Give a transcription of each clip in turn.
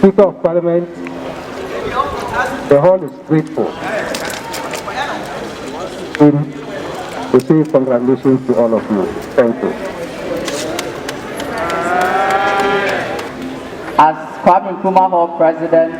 Speaker of Parliament, the hall is grateful. We say congratulations to all of you. Thank you. As Kwame Nkrumah Hall President,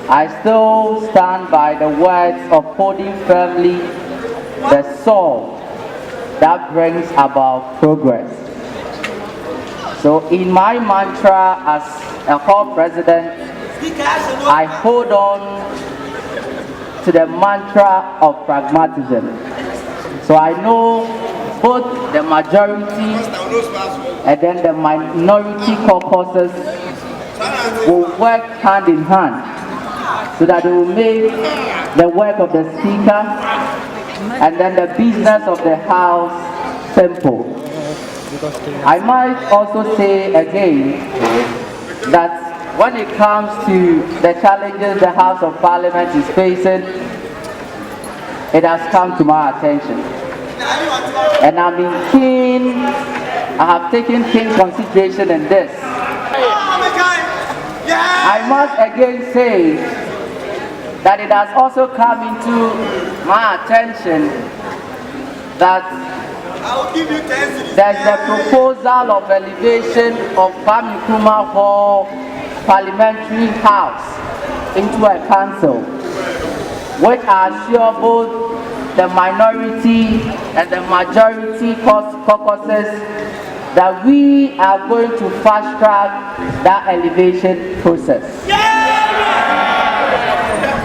I still stand by the words of holding firmly the sword that brings about progress. So in my mantra as a hall president, I hold on to the mantra of pragmatism. So I know both the majority and then the minority caucuses will work hand in hand so that they will make the work of the Speaker and then the business of the House simple. I might also say again that when it comes to the challenges the House of Parliament is facing, it has come to my attention. And I have taken keen consideration in this. I must again say that it has also come into my attention that there's the proposal of elevation of Kwame Nkrumah Hall Parliamentary House into a council, which I assure both the minority and the majority caucuses that we are going to fast track that elevation process.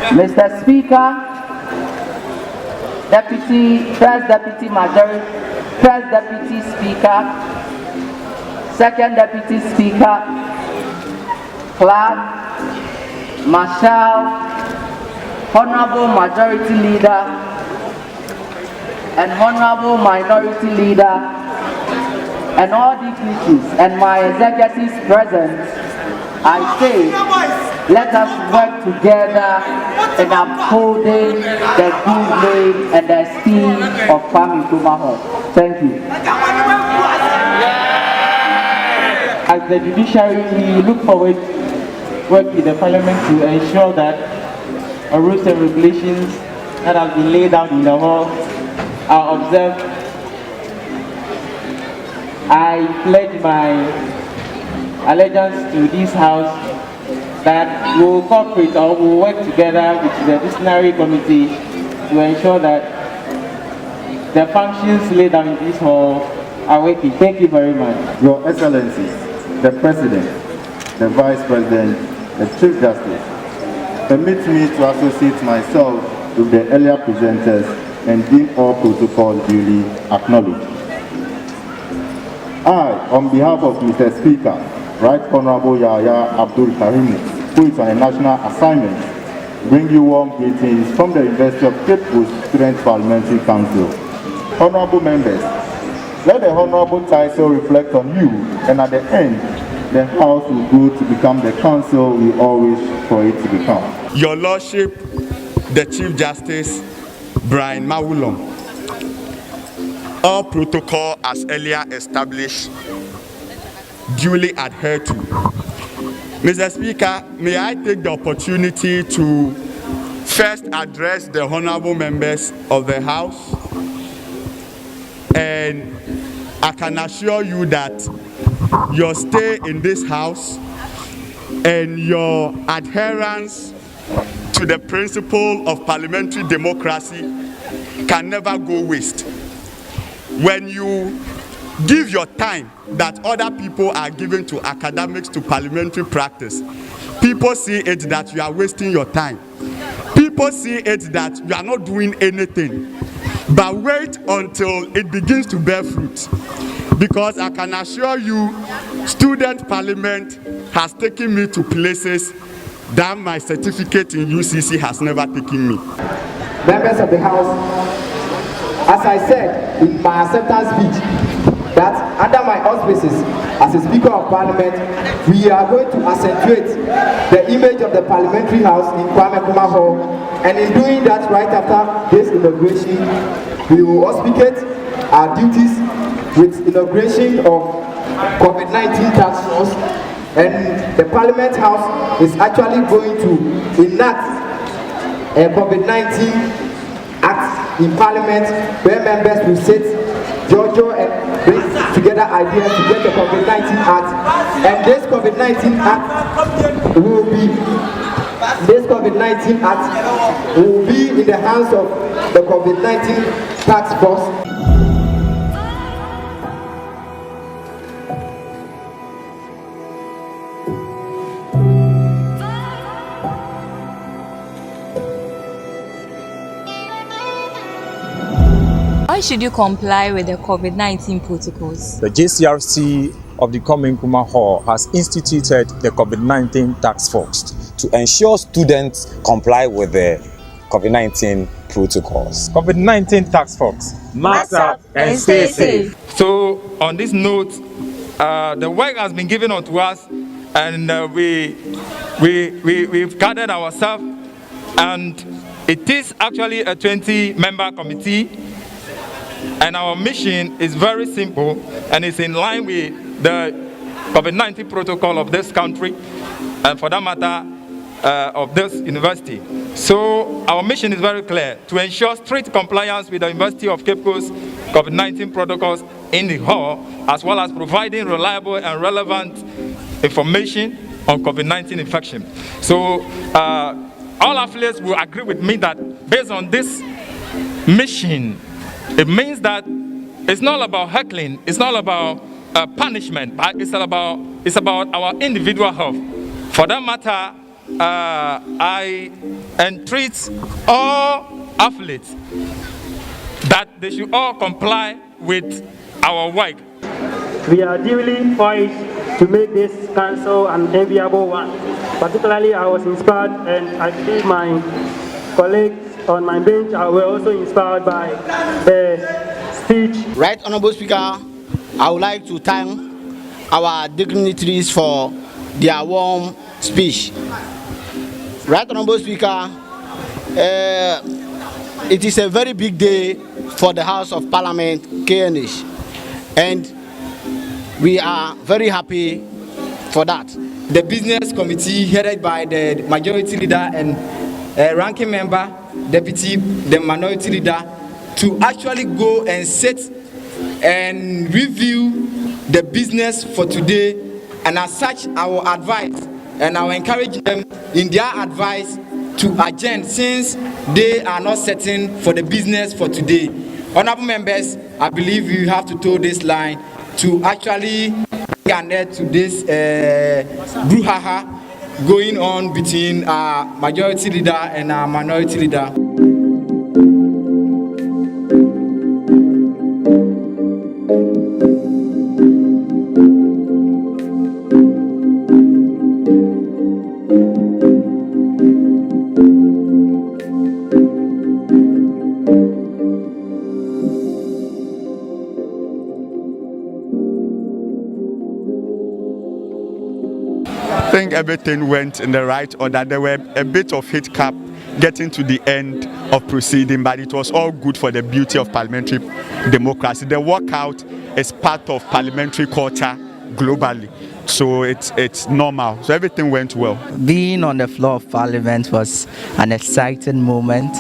Mr. Speaker, First Deputy Speaker, Second Deputy Speaker, Clerk, Marshal, Honorable Majority Leader, and Honorable Minority Leader, and all dignitaries and my executives present, I say, let us work together in upholding the good name and the esteem of Kwame Nkrumah Hall. Thank you. As the judiciary, we look forward to work with the Parliament to ensure that our rules and regulations that have been laid out in the hall are observed. I pledge my allegiance to this House that we will cooperate or we will work together with the disciplinary committee to ensure that the functions laid out in this hall are working. Thank you very much. Your Excellencies, the President, the Vice President, the Chief Justice, permit me to associate myself with the earlier presenters and deem all protocol duly acknowledged. I, on behalf of Mr. Speaker, Right Honorable Yahya Abdul Karim, who is on a national assignment, bring you warm greetings from the University of Cape Coast Student Parliamentary Council. Honorable members, let the honorable title reflect on you, and at the end, the House will grow to become the council we all wish for it to become. Your Lordship, the Chief Justice, Brian Mawulong, all protocol as earlier established, duly adhered to. Mr. Speaker, may I take the opportunity to first address the honorable members of the House, and I can assure you that your stay in this House and your adherence to the principle of parliamentary democracy can never go waste. When you give your time that other people are giving to academics, to parliamentary practice, people see it that you are wasting your time. People see it that you are not doing anything. But wait until it begins to bear fruit. Because I can assure you, student parliament has taken me to places that my certificate in UCC has never taken me. Members of the House, as I said in my acceptance speech, that under my auspices as a Speaker of Parliament, we are going to accentuate the image of the Parliamentary House in Kwame Nkrumah Hall, and in doing that, right after this inauguration, we will auspicate our duties with inauguration of COVID-19 task force, And the Parliament House is actually going to enact a COVID-19 Act in Parliament where members will sit, Jojo, and bring together ideas to get the COVID-19 Act. And this COVID-19 Act will be in the hands of the COVID-19 task force. Why should you comply with the COVID-19 protocols? The JCRC of the Kwame Nkrumah Hall has instituted the COVID-19 task force to ensure students comply with the COVID-19 protocols. COVID-19 task force. Mask up and stay safe. So on this note, the work has been given unto us, and we've gathered ourselves, and it is actually a 20-member committee. And our mission is very simple, and it's in line with the COVID-19 protocol of this country, and for that matter, of this university. So our mission is very clear: to ensure strict compliance with the University of Cape Coast COVID-19 protocols in the hall, as well as providing reliable and relevant information on COVID-19 infection. So all affiliates will agree with me that based on this mission, it means that it's not about heckling, it's not about punishment, but it's about our individual health. For that matter, I entreat all athletes that they should all comply with our work. We are duly poised to make this council an enviable one. Particularly, I was inspired, and I believe my colleagues on my bench were also inspired by the speech. Right Honorable Speaker, I would like to thank our dignitaries for their warm speech. Right Honorable Speaker, it is a very big day for the House of Parliament, KNH, and we are very happy for that. The business committee headed by the majority leader and ranking member, deputy, the minority leader, to actually go and sit and review the business for today, and as such I will advise and I will encourage them in their advice to adjourn, since they are not setting for the business for today. Honorable members, I believe you have to toe this line to actually bring an end to this brouhaha going on between our majority leader and our minority leader. I think everything went in the right order. There were a bit of hiccup getting to the end of proceeding, but it was all good for the beauty of parliamentary democracy. The walkout is part of parliamentary culture globally, so it's normal. So everything went well. Being on the floor of Parliament was an exciting moment,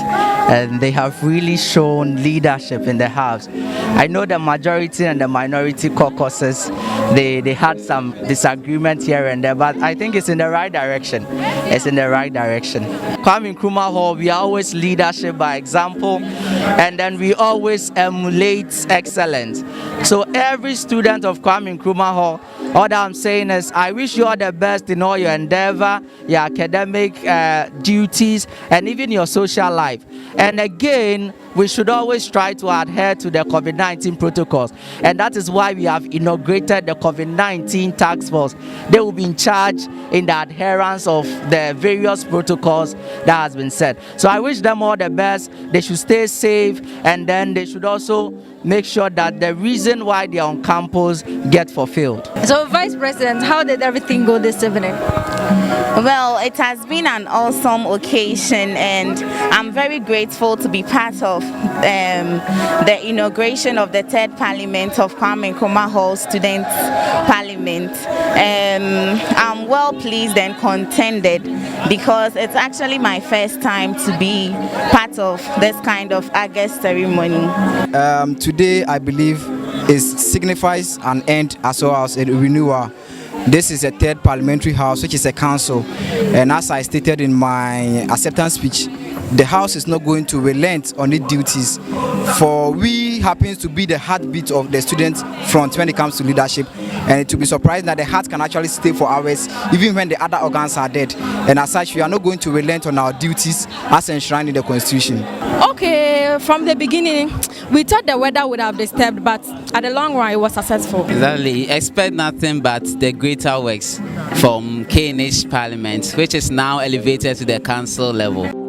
and they have really shown leadership in the House. I know the majority and the minority caucuses, they had some disagreement here and there, but I think it's in the right direction. It's in the right direction. Kwame Nkrumah Hall, we always leadership by example, and then we always emulate excellence. So every student of Kwame Nkrumah Hall, all that I'm saying is I wish you all the best in all your endeavor, your academic duties, and even your social life. And again, we should always try to adhere to the COVID-19 protocols, and that is why we have inaugurated the COVID-19 task force. They will be in charge in the adherence of the various protocols that has been set. So I wish them all the best. They should stay safe, and then they should also make sure that the reason why they are on campus get fulfilled. So, Vice President, how did everything go this evening? Well, it has been an awesome occasion, and I'm very grateful to be part of the inauguration of the third parliament of Kwame Nkrumah Hall Students' Parliament. I'm well pleased and contented because it's actually my first time to be part of this kind of August ceremony. Today, I believe, signifies an end as well as a renewal. This is a third parliamentary house, which is a council, and as I stated in my acceptance speech, the house is not going to relent on its duties, for we happens to be the heartbeat of the student front when it comes to leadership, and it will be surprising that the heart can actually stay for hours even when the other organs are dead, and as such we are not going to relent on our duties as enshrined in the constitution. Okay, from the beginning we thought the weather would have disturbed, but at the long run it was successful. Exactly. Expect nothing but the greater works from KNH Parliament, which is now elevated to the council level.